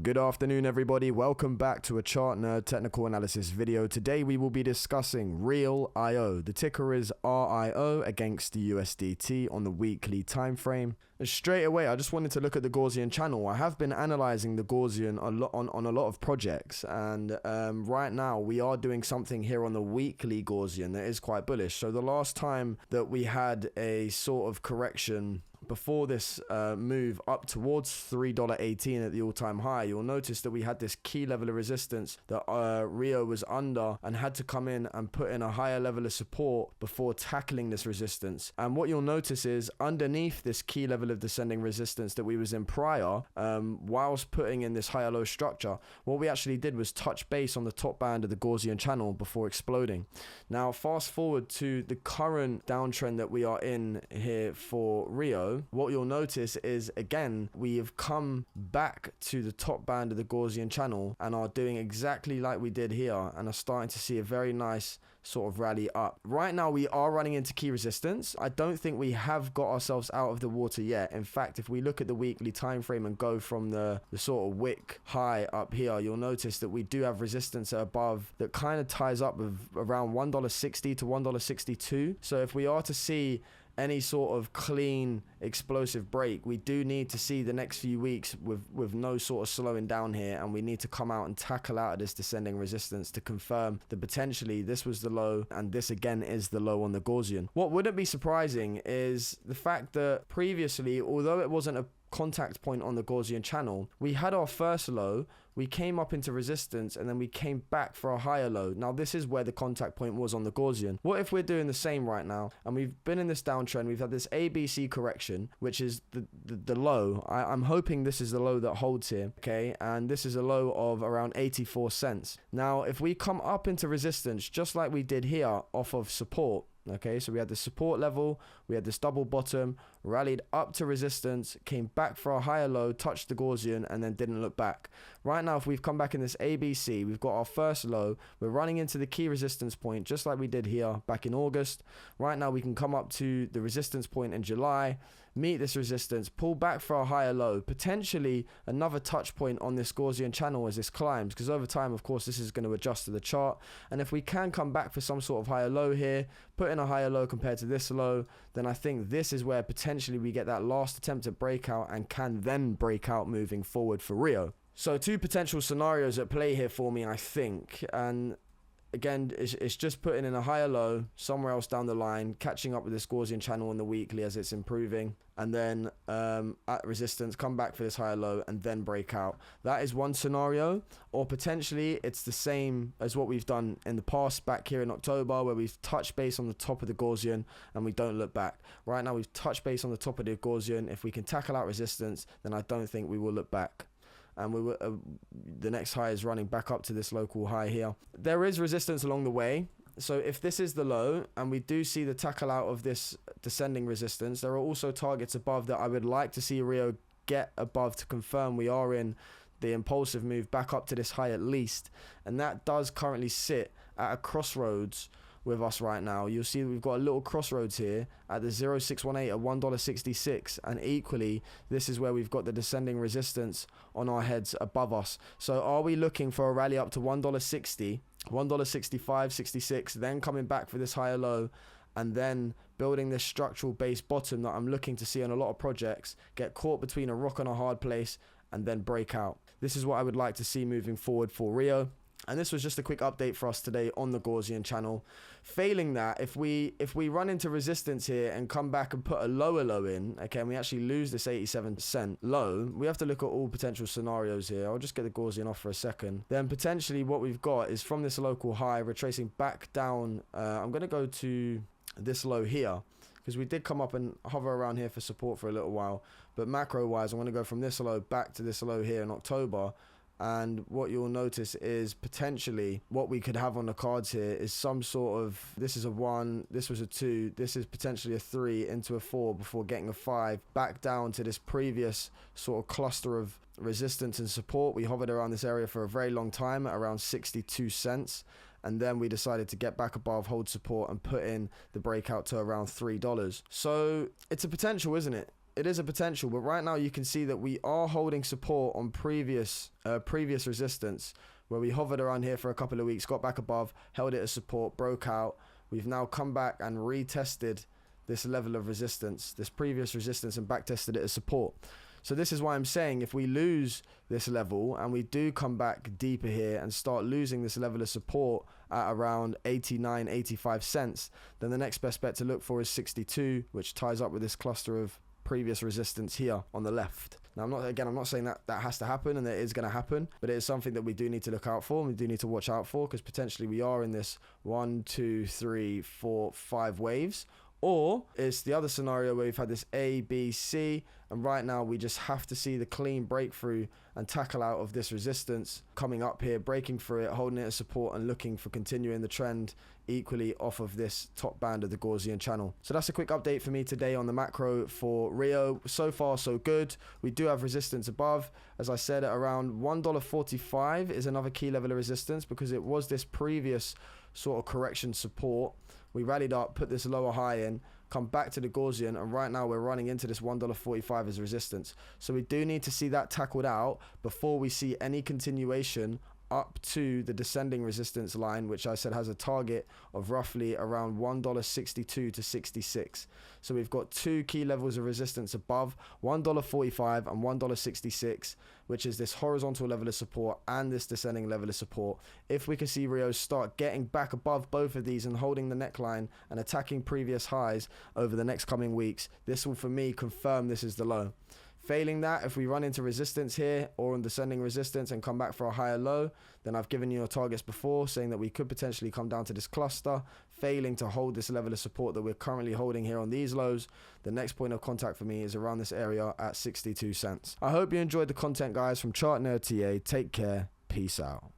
Good afternoon, everybody. Welcome back to a Chart Nerd technical analysis video. Today we will be discussing Realio. The ticker is RIO against the USDT on the weekly time frame. And straight away, I just wanted to look at the Gaussian channel. I have been analyzing the Gaussian a lot on a lot of projects, and right now we are doing something here on the weekly Gaussian that is quite bullish. So the last time that we had a sort of correction before this move up towards $3.18 at the all-time high, you'll notice that we had this key level of resistance that RIO was under and had to come in and put in a higher level of support before tackling this resistance. And what you'll notice is underneath this key level of descending resistance that we was in prior, whilst putting in this higher low structure, what we actually did was touch base on the top band of the Gaussian channel before exploding. Now fast forward to the current downtrend that we are in here for RIO. What you'll notice is, again, we have come back to the top band of the Gaussian channel and are doing exactly like we did here and are starting to see a very nice sort of rally up. Right now we are running into key resistance. I don't think we have got ourselves out of the water yet. In fact, if we look at the weekly time frame and go from the sort of wick high up here, you'll notice that we do have resistance above that kind of ties up with around $1.60 to $1.62. So if we are to see any sort of clean explosive break, we do need to see the next few weeks with no sort of slowing down here, and we need to come out and tackle out of this descending resistance to confirm that potentially this was the low and this again is the low on the Gaussian. What wouldn't be surprising is the fact that previously, although it wasn't a contact point on the Gaussian channel, we had our first low, we came up into resistance, and then we came back for a higher low. Now this is where the contact point was on the Gaussian. What if we're doing the same right now and we've been in this downtrend, we've had this ABC correction, which is the low. I'm hoping this is the low that holds here, okay, and this is a low of around 84 cents. Now if we come up into resistance just like we did here off of support, okay, so we had the support level, we had this double bottom, rallied up to resistance, came back for a higher low, touched the Gaussian, and then didn't look back. Right now, if we've come back in this ABC, we've got our first low, we're running into the key resistance point, just like we did here back in August. Right now, we can come up to the resistance point in July, meet this resistance, pull back for a higher low, potentially another touch point on this Gaussian channel as this climbs, because over time, of course, this is going to adjust to the chart. And if we can come back for some sort of higher low here, put in a higher low compared to this low, then I think this is where potentially we get that last attempt at breakout and can then break out moving forward for RIO. So two potential scenarios at play here for me, I think. And again, it's just putting in a higher low somewhere else down the line, catching up with this Gaussian channel on the weekly as it's improving, and then at resistance, come back for this higher low and then break out. That is one scenario. Or potentially it's the same as what we've done in the past back here in October, where we've touched base on the top of the Gaussian and we don't look back. Right now we've touched base on the top of the Gaussian. If we can tackle out resistance, then I don't think we will look back. And the next high is running back up to this local high here. There is resistance along the way. So if this is the low and we do see the tackle out of this descending resistance, there are also targets above that I would like to see RIO get above to confirm we are in the impulsive move back up to this high at least. And that does currently sit at a crossroads with us right now. You'll see that we've got a little crossroads here at the 0618 at $1.66, and equally this is where we've got the descending resistance on our heads above us. So are we looking for a rally up to $1.60, $1.65, 66, then coming back for this higher low, and then building this structural base bottom that I'm looking to see on a lot of projects, get caught between a rock and a hard place, and then break out? This is what I would like to see moving forward for RIO. And this was just a quick update for us today on the Gaussian channel. Failing that, if we run into resistance here and come back and put a lower low in, okay, and we actually lose this 87% low, we have to look at all potential scenarios here. I'll just get the Gaussian off for a second. Then potentially what we've got is from this local high, retracing back down. I'm going to go to this low here, because we did come up and hover around here for support for a little while. But macro wise, I'm going to go from this low back to this low here in October. And what you'll notice is potentially what we could have on the cards here is some sort of, this is a 1, this was a 2, this is potentially a 3 into a 4 before getting a 5 back down to this previous sort of cluster of resistance and support. We hovered around this area for a very long time at around 62 cents. And then we decided to get back above, hold support, and put in the breakout to around $3. So it's a potential, isn't it? it is a potential, but right now you can see that we are holding support on previous resistance, where we hovered around here for a couple of weeks, got back above, held it as support, broke out. We've now come back and retested this level of resistance, this previous resistance, and back tested it as support. So this is why I'm saying if we lose this level and we do come back deeper here and start losing this level of support at around 89, 85 cents, then the next best bet to look for is 62, which ties up with this cluster of previous resistance here on the left. Now, I'm not saying that has to happen and that it is going to happen, but it is something that we do need to look out for and we do need to watch out for, because potentially we are in this 1, 2, 3, 4, 5 waves. Or it's the other scenario where we've had this A, B, C, and right now we just have to see the clean breakthrough and tackle out of this resistance, coming up here, breaking through it, holding it as support, and looking for continuing the trend equally off of this top band of the Gaussian channel. So that's a quick update for me today on the macro for RIO. So far, so good. We do have resistance above. As I said, at around $1.45 is another key level of resistance, because it was this previous sort of correction support. We rallied up, put this lower high in, come back to the Gaussian, and right now we're running into this $1.45 as resistance. So we do need to see that tackled out before we see any continuation up to the descending resistance line, which I said has a target of roughly around $1.62 to 66. So we've got two key levels of resistance above, $1.45 and $1.66, which is this horizontal level of support and this descending level of support. If we can see RIO start getting back above both of these and holding the neckline and attacking previous highs over the next coming weeks, this will for me confirm this is the low. Failing that, if we run into resistance here or on descending resistance and come back for a higher low, then I've given you your targets before, saying that we could potentially come down to this cluster. Failing to hold this level of support that we're currently holding here on these lows, the next point of contact for me is around this area at 62 cents. I hope you enjoyed the content, guys, from Chart Nerd TA. Take care. Peace out.